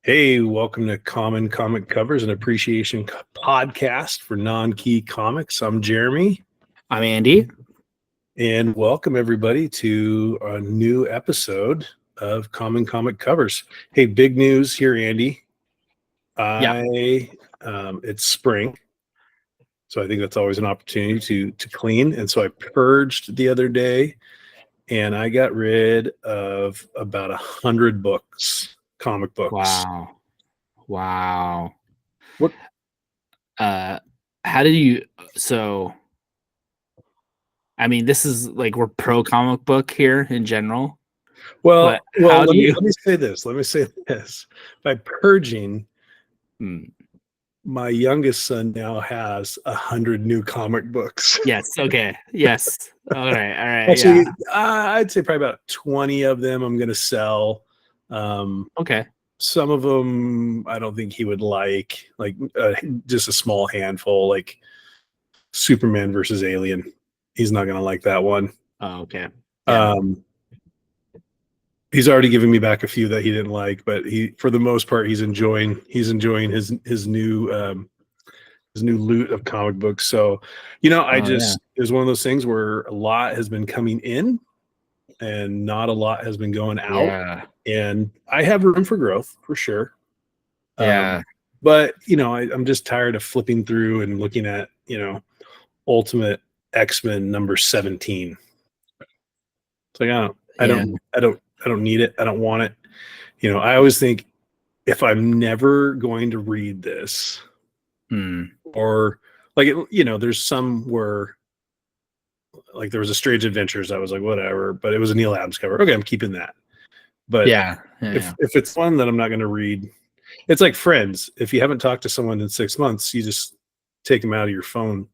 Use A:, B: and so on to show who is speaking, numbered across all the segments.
A: Hey, welcome to Common Comic Covers, an appreciation podcast for non-key comics. I'm Jeremy.
B: I'm Andy.
A: And welcome everybody to a new episode of Common Comic Covers. Hey, big news here, Andy. It's spring, so I think that's always an opportunity to clean. And so I purged the other day, and I got rid of about 100 books, comic books.
B: Wow.
A: What?
B: How did you? So, I mean, this is like we're pro comic book here in general.
A: Well,
B: let
A: me say this. By purging, my youngest son now has 100 new comic books.
B: Yes. Okay. Yes. All right.
A: Actually, yeah. I'd say probably about 20 of them I'm going to sell.
B: Okay.
A: Some of them I don't think he would like just a small handful, like Superman versus Alien. He's not going to like that one.
B: Oh, okay.
A: Yeah. He's already given me back a few that he didn't like, but for the most part, he's enjoying his new loot of comic books. So, it was one of those things where a lot has been coming in and not a lot has been going out.
B: Yeah.
A: And I have room for growth for sure.
B: Yeah.
A: But I'm just tired of flipping through and looking at, Ultimate X-Men number 17. It's like, I don't need it. I don't want it. I always think if I'm never going to read this, or there's some where like there was a Strange Adventures. I was like, whatever, but it was a Neal Adams cover. Okay, I'm keeping that. But if it's one that I'm not going to read, it's like Friends. If you haven't talked to someone in 6 months, you just take them out of your phone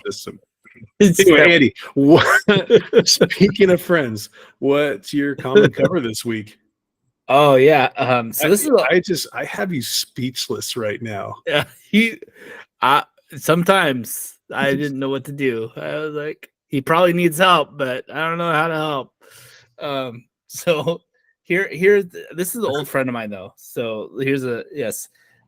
A: system. Anyway, Andy, speaking of Friends, what's your common cover this week?
B: Oh yeah.
A: I have you speechless right now.
B: Yeah. Sometimes I didn't know what to do. I was like, he probably needs help, but I don't know how to help. So here's this is an old friend of mine though. So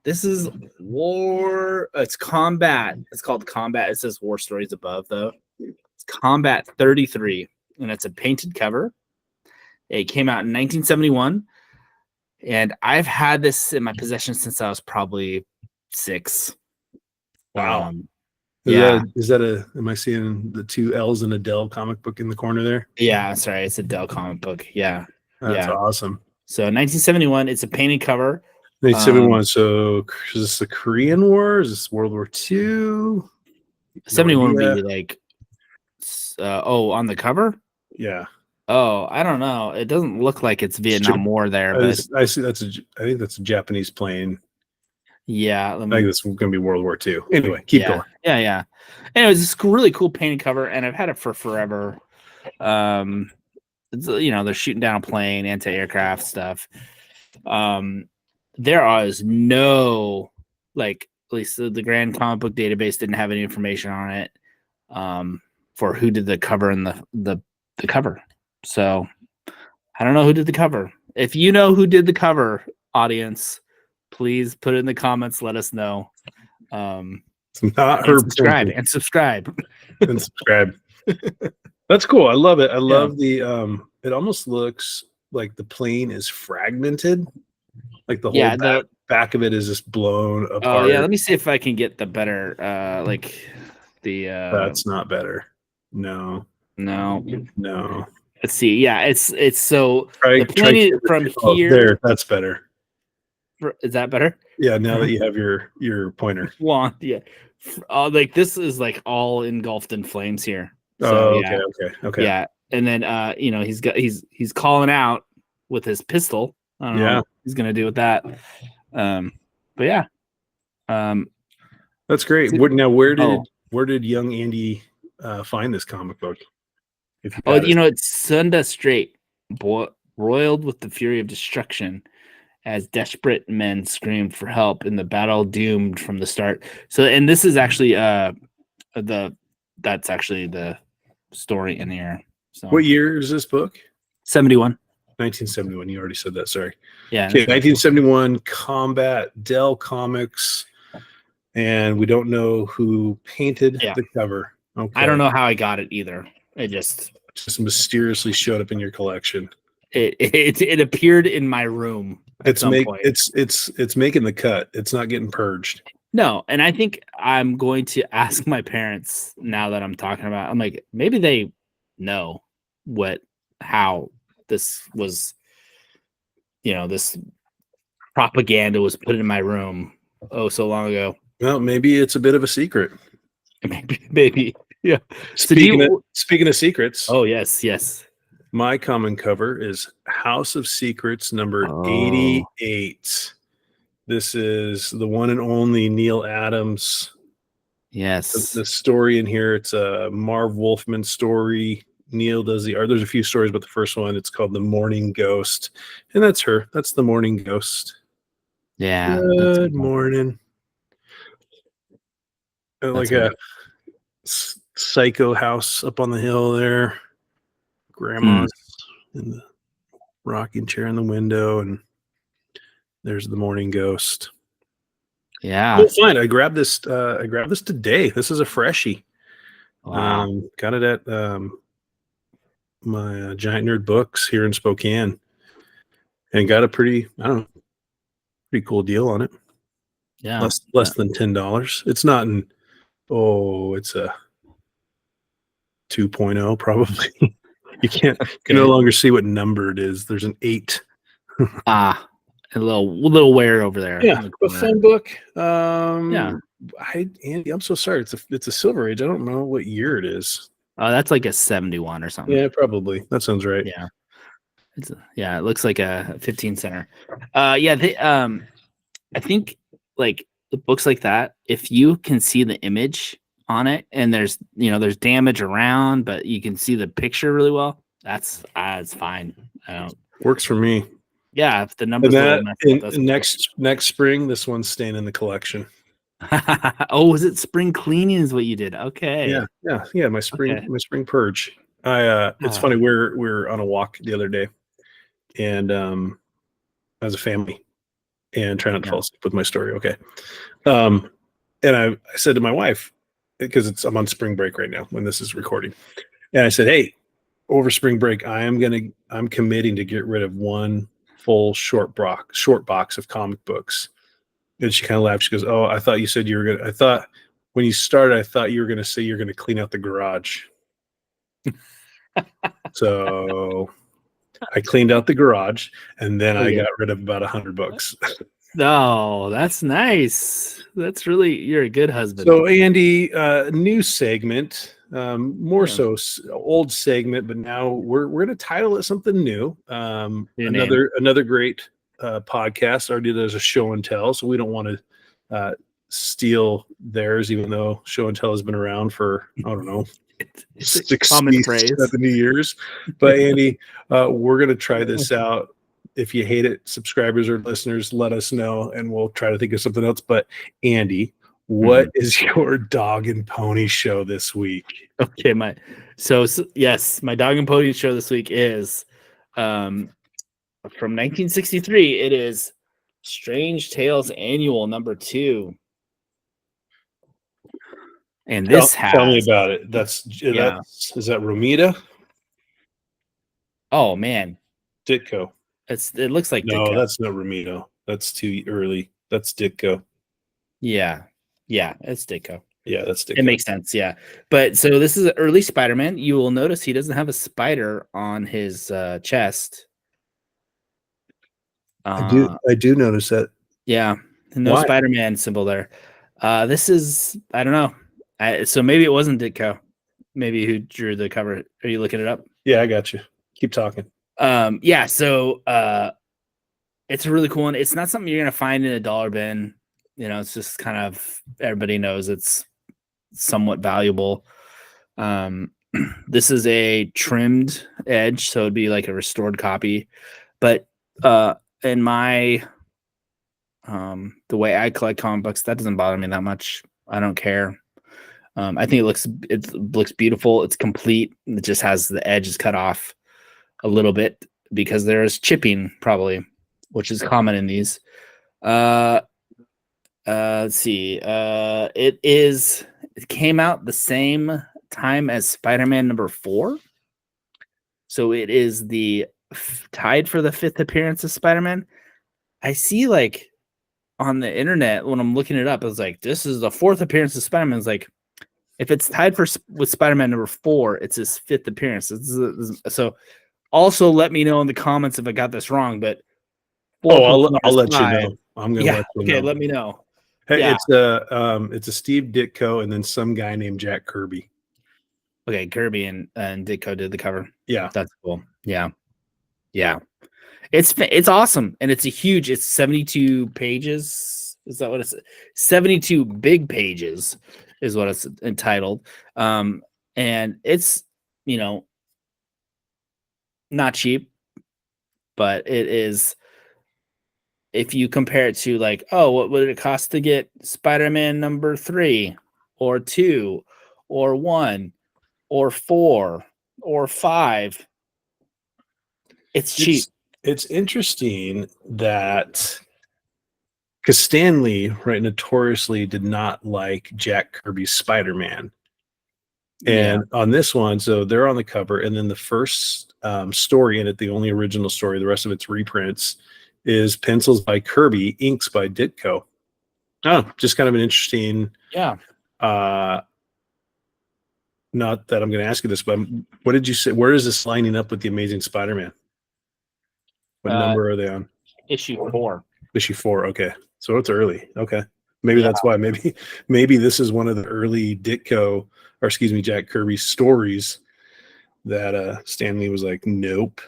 B: this is War. It's Combat. It's called Combat. It says War Stories above though. It's Combat 33, and it's a painted cover. It came out in 1971, and I've had this in my possession since I was probably 6.
A: Wow. Am I seeing the 2 L's in a Dell comic book in the corner there?
B: Yeah, sorry, it's a Dell comic book. Yeah.
A: That's awesome.
B: So 1971, it's a painted cover.
A: 1971. So is this the Korean War? Is this World War II?
B: 71 would be like, on the cover?
A: Yeah.
B: Oh, I don't know. It doesn't look like it's Vietnam War there, but
A: I see. I think that's a Japanese plane.
B: Yeah,
A: I think it's going to be World War II. Anyway, keep going.
B: Yeah. Anyways, it's a really cool painted cover, and I've had it for forever. They're shooting down a plane, anti-aircraft stuff. There is no, like, at least the Grand Comic Book Database didn't have any information on it for who did the cover and the cover. So I don't know who did the cover. If you know who did the cover, audience, please put it in the comments. Let us know.
A: It's not her.
B: Subscribe.
A: That's cool. I love it. I love the. It almost looks like the plane is fragmented. Like the whole back of it is just blown apart.
B: Oh yeah. Let me see if I can get the better.
A: That's not better. No.
B: Let's see. Yeah, it's so the plane from here.
A: There, that's better.
B: Is that better?
A: Yeah, now that you have your pointer.
B: Wand, yeah. Like this is like all engulfed in flames here.
A: So, okay.
B: Yeah, and then he's calling out with his pistol. I don't know what he's gonna do with that. But yeah.
A: That's great. Where did young Andy find this comic book?
B: It's Sunda Strait, roiled with the fury of destruction, as desperate men screamed for help in the battle doomed from the start. So, and this is actually that's actually the story in here. So,
A: what year is this book?
B: 71.
A: 1971. You already said that. Sorry.
B: Yeah.
A: Okay, 1971 Combat Dell Comics, and we don't know who painted the cover. Okay.
B: I don't know how I got it either. It just
A: mysteriously showed up in your collection.
B: It appeared in my room at some point.
A: It's making the cut. It's not getting purged.
B: No, and I think I'm going to ask my parents now that I'm talking about. I'm like, maybe they know how this was, this propaganda was put in my room so long ago.
A: Well, maybe it's a bit of a secret.
B: Maybe. Yeah.
A: Speaking of secrets.
B: Oh, yes.
A: My common cover is House of Secrets number 88. This is the one and only Neal Adams.
B: Yes.
A: The story in here, it's a Marv Wolfman story. Neal does the art. There's a few stories, but the first one, it's called The Morning Ghost. And that's her. That's the Morning Ghost.
B: Yeah.
A: Good morning. Like a psycho house up on the hill there. Grandma's in the rocking chair in the window, and there's the Morning Ghost.
B: Yeah.
A: Oh, fine. I grabbed this today. This is a freshie.
B: Wow.
A: Got it at my Giant Nerd Books here in Spokane, and got a pretty cool deal on it.
B: Yeah.
A: Less than $10. It's not in. Oh, it's a 2.0 probably. You can no longer see what number it is. There's an 8.
B: A little wear over there.
A: Yeah, a fun book.
B: Andy,
A: I'm so sorry. It's a Silver Age. I don't know what year it is.
B: Oh, that's like a 71 or something.
A: Yeah, probably. That sounds right.
B: Yeah. It looks like a 15 center. I think like the books like that, if you can see the image on it and there's damage around, but you can see the picture really well, it's fine.
A: Works for me.
B: Yeah, if the numbers
A: next spring, this one's staying in the collection.
B: Oh, was it spring cleaning is what you did? Okay.
A: Yeah. My spring purge. It's funny. We're on a walk the other day, and as a family, and trying not to fall asleep with my story. Okay. And I said to my wife, because I'm on spring break right now when this is recording, and I said, hey, over spring break, I'm committing to get rid of one full short box of comic books. And she kind of laughed. She goes, oh, I thought you said you were going to, I thought when you started, I thought you were going to say you're going to clean out the garage. So I cleaned out the garage, and then I got rid of about 100 books.
B: Oh, that's nice. That's really, you're a good husband.
A: So Andy, new segment, so old segment, but now we're going to title it something new. Another great podcast already does a show and tell, so we don't want to steal theirs, even though show and tell has been around for, I don't know, 60, 70 years. But Andy, we're going to try this out. If you hate it, subscribers or listeners, let us know, and we'll try to think of something else. But Andy, what is your dog and pony show this week?
B: Okay, my dog and pony show this week is from 1963. It is Strange Tales Annual number 2. And tell
A: me about it. Is that Romita?
B: Oh man,
A: Ditko.
B: It looks like
A: no,
B: Ditko.
A: That's not Romito. That's too early. That's Ditko.
B: Yeah, it's Ditko.
A: Yeah, that's Ditko.
B: It makes sense. Yeah, but so this is an early Spider-Man. You will notice he doesn't have a spider on his chest.
A: I do notice that.
B: Yeah, no Spider-Man symbol there. This is, I don't know. So maybe it wasn't Ditko. Maybe who drew the cover? Are you looking it up?
A: Yeah, I got you. Keep talking.
B: So it's a really cool one. It's not something you're gonna find in a dollar bin. It's just kind of, everybody knows it's somewhat valuable. This is a trimmed edge, so it'd be like a restored copy. But in my the way I collect comic books, that doesn't bother me that much. I don't care. I think it looks beautiful. It's complete. It just has the edges cut off a little bit. because there is chipping probably, which is common in these. Let's see. It came out the same time as Spider-Man number 4. So it is tied for the 5th appearance of Spider-Man. I see like on the internet when I'm looking it up, I was like, this is the 4th appearance of Spider-Man. It's like, if it's tied with Spider-Man number 4, it's his 5th appearance. So also let me know in the comments if I got this wrong, but
A: I'll let you know. I'm gonna let you know.
B: Okay, let me know.
A: Hey, yeah. It's a Steve Ditko and then some guy named Jack Kirby.
B: Okay, Kirby and Ditko did the cover.
A: Yeah,
B: that's cool. Yeah. It's awesome, and it's 72 pages. Is that what it's? 72 big pages is what it's entitled. And it's not cheap, but it is. If you compare it to like, what would it cost to get Spider-Man number 3 or 2 or 1 or 4 or 5? It's cheap.
A: It's interesting that because Stan Lee, right, notoriously did not like Jack Kirby's Spider-Man. And on this one, so they're on the cover, and then the first story in it, the only original story, the rest of it's reprints, is pencils by Kirby, inks by Ditko. Oh, just kind of an interesting.
B: Yeah.
A: Not that I'm going to ask you this, but what did you say? Where is this lining up with the Amazing Spider-Man? What number are they on?
B: Issue 4.
A: Issue 4. Okay, so it's early. Okay, maybe that's why. Maybe this is one of the early Ditko, or excuse me, Jack Kirby stories that Stan Lee was like, nope.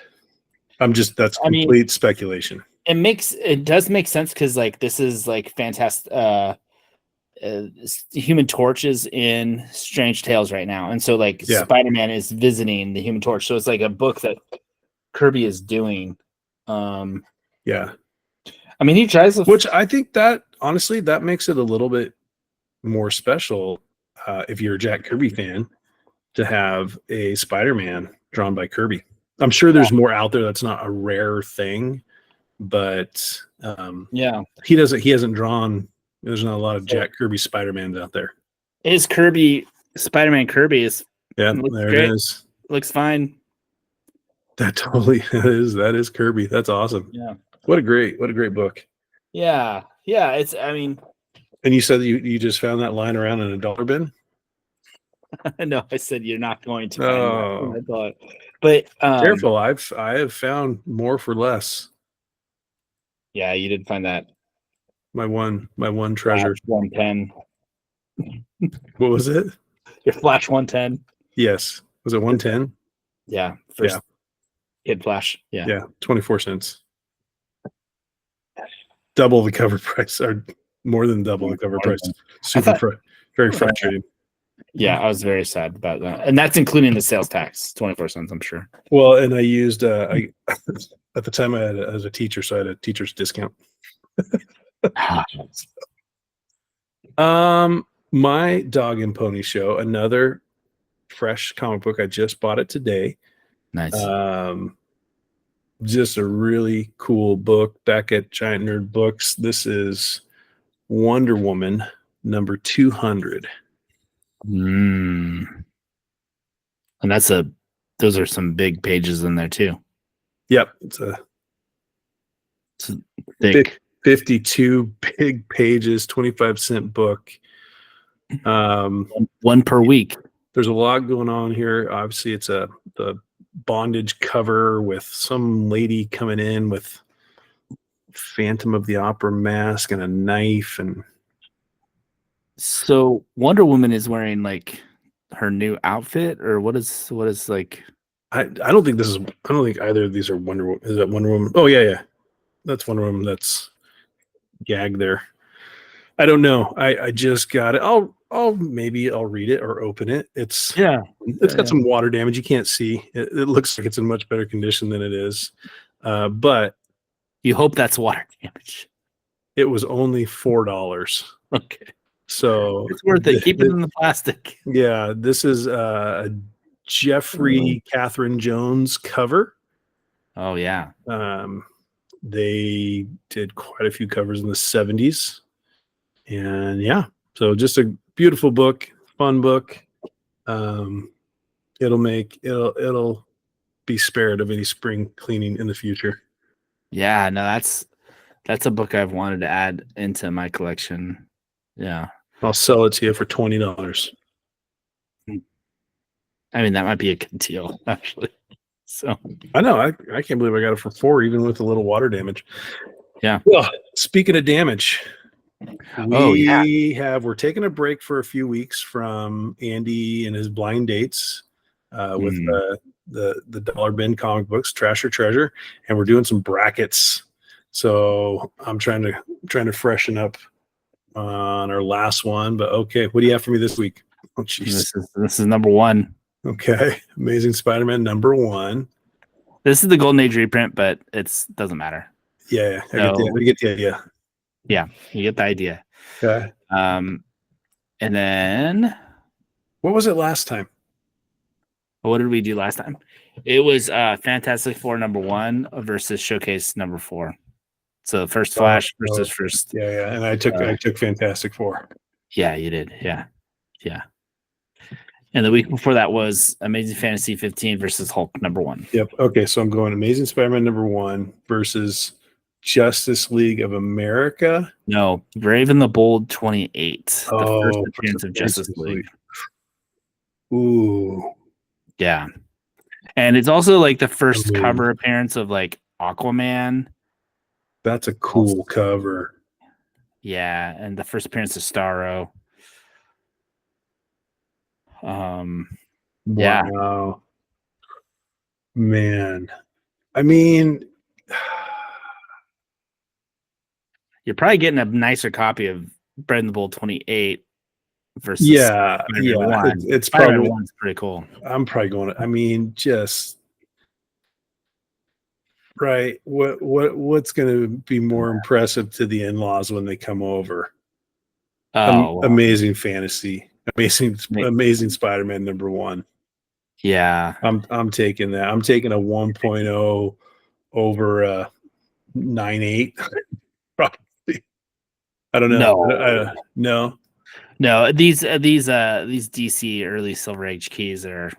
A: That's complete speculation.
B: It does make sense because like this is like fantastic. Human Torch is in Strange Tales right now, and so like Spider-Man is visiting the Human Torch, so it's like a book that Kirby is doing.
A: Yeah,
B: I mean, he tries to,
A: which I think that honestly that makes it a little bit more special if you're a Jack Kirby fan to have a Spider-Man drawn by Kirby. I'm sure there's more out there. That's not a rare thing, but he hasn't drawn. There's not a lot of Jack Kirby Spider-Mans out there.
B: His Spider-Man Kirby is
A: there great. It is.
B: Looks fine.
A: That totally is Kirby. That's awesome.
B: Yeah.
A: What a great book.
B: Yeah. It's. I mean.
A: And you said you just found that lying around in a dollar bin?
B: No, I said you're not going to find that. I thought, but
A: careful. I have found more for less.
B: Yeah, you did find that.
A: My one treasure.
B: 110.
A: What was it?
B: Your Flash 110.
A: Yes. Was it 110?
B: Yeah. Kid Flash. Yeah. 24
A: cents. Double the cover price, or more than double the cover price. Very frustrating.
B: Yeah, I was very sad about that. And that's including the sales tax, 24 cents, I'm sure.
A: Well, and I used at the time I was a teacher, so I had a teacher's discount. My Dog and Pony Show, another fresh comic book. I just bought it today.
B: Nice.
A: Just a really cool book back at Giant Nerd Books. This is Wonder Woman number 200.
B: And those are some big pages in there too.
A: Yep. It's a thick 52 big pages, 25-cent book.
B: One per week.
A: There's a lot going on here. Obviously, it's the bondage cover with some lady coming in with Phantom of the Opera mask and a knife. And
B: so Wonder Woman is wearing like her new outfit, or what is like?
A: I don't think either of these are Wonder Woman. Is that Wonder Woman? Oh yeah. That's Wonder Woman. That's gagged there. I don't know. I just got it. I'll read it or open it. It's got some water damage. You can't see. It looks like it's in much better condition than it is. But
B: you hope that's water damage.
A: It was only $4.
B: Okay.
A: So
B: it's worth it. Keep it in the plastic.
A: Yeah. This is a Jeffrey Catherine Jones cover.
B: Oh yeah.
A: They did quite a few covers in the 70s. And yeah, so just a beautiful book, fun book. It'll be spared of any spring cleaning in the future.
B: Yeah, no, that's a book I've wanted to add into my collection. Yeah.
A: I'll sell it to you for $20.
B: I mean, that might be a good deal, actually. So
A: I know. I can't believe I got it for $4, even with a little water damage.
B: yeah.
A: Well, speaking of damage,
B: Yeah.
A: we're taking a break for a few weeks from Andy and his blind dates with the dollar bin comic books, Trash or Treasure, and we're doing some brackets. So I'm trying to freshen up on our last one. But okay, what do you have for me this week? Oh, jeez.
B: This is number 1.
A: Okay, Amazing Spider-Man number 1.
B: This is the Golden Age reprint, but it doesn't matter.
A: Yeah, I get the idea.
B: Yeah, you get the idea.
A: Okay.
B: And then
A: What was it last time?
B: what did we do last time? It was Fantastic Four number 1 versus Showcase number 4. So first Flash versus first.
A: Yeah, and I took Fantastic Four.
B: Yeah, you did. Yeah. And the week before that was Amazing Fantasy 15 versus Hulk number 1.
A: Yep. Okay, so I'm going Amazing Spider-Man number 1 versus Justice League of America.
B: No, Brave and the Bold 28. The first appearance of Justice League.
A: Ooh.
B: Yeah. And it's also like the first cover appearance of like Aquaman.
A: That's a cool cover.
B: Yeah, and the first appearance of Starro. Yeah.
A: Wow. Man. I mean,
B: you're probably getting a nicer copy of Brave and the Bold 28 versus
A: Spider-Man 1. It's
B: Spider-Man
A: probably
B: 1's pretty cool.
A: I'm probably going to, I mean, just right. What's going to be more impressive to the in-laws when they come over? Amazing Fantasy, Amazing Spider-Man number 1.
B: Yeah,
A: I'm taking that. I'm taking a 1.0 over a 9.8. Probably. I don't know.
B: No. These DC early Silver Age keys are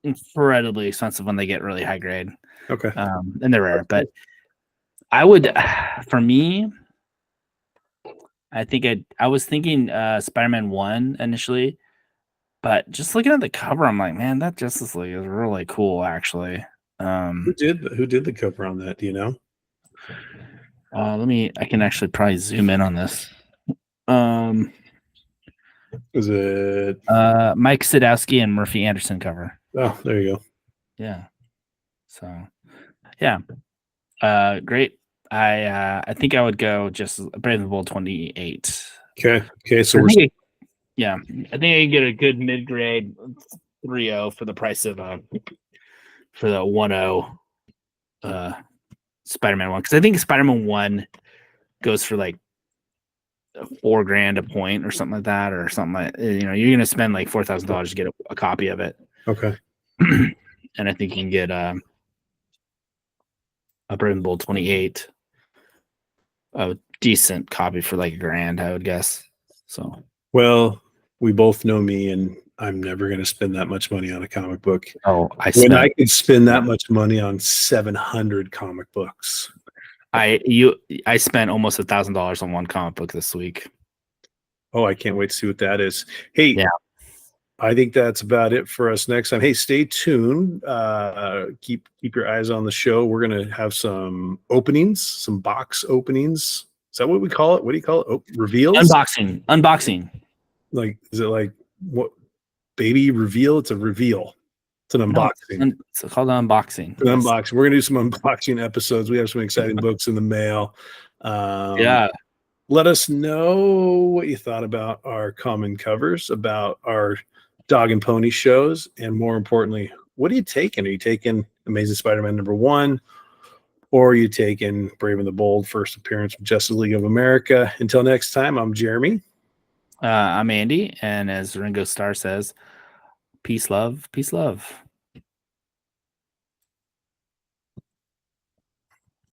B: incredibly expensive when they get really high grade.
A: Okay.
B: And they're rare, but I would, for me, I think I was thinking Spider-Man 1 initially, but just looking at the cover, I'm like, man, that Justice League is really cool, actually.
A: Who did the cover on that? Do you know?
B: I can actually probably zoom in on this.
A: Was it
B: Mike Sadowski and Murphy Anderson cover?
A: Oh, there you go.
B: Yeah. So, yeah. Great. I think I would go just Brave and the Bold 28.
A: Okay. So
B: I think I can get a good mid grade 3.0 for the price of for the 1.0 Spider-Man 1, because I think Spider-Man 1 goes for like $4,000 a point or something like that, or something like, you're gonna spend like $4,000 to get a copy of it.
A: Okay.
B: And I think you can get a Brave and Bold 28, a decent copy for like $1,000, I would guess. So,
A: well, we both know me, and I'm never going to spend that much money on a comic book.
B: Oh,
A: I could spend that much money on 700 comic books.
B: I spent almost $1,000 on one comic book this week.
A: Oh, I can't wait to see what that is. Hey, yeah. I think that's about it for us next time. Hey, stay tuned. Keep your eyes on the show. We're going to have some openings, some box openings. Is that what we call it? What do you call it? Oh, reveals?
B: Unboxing.
A: Like, is it like what? Baby reveal? It's a reveal. It's an unboxing.
B: No, it's called an unboxing.
A: An unboxing. We're going to do some unboxing episodes. We have some exciting books in the mail.
B: Yeah.
A: Let us know what you thought about our common covers, about our dog and pony shows, and more importantly, what are you taking? Are you taking Amazing Spider-Man number 1, or are you taking Brave and the Bold first appearance of Justice League of America? Until next time, I'm Jeremy.
B: I'm Andy, and as Ringo Starr says, peace, love, peace, love.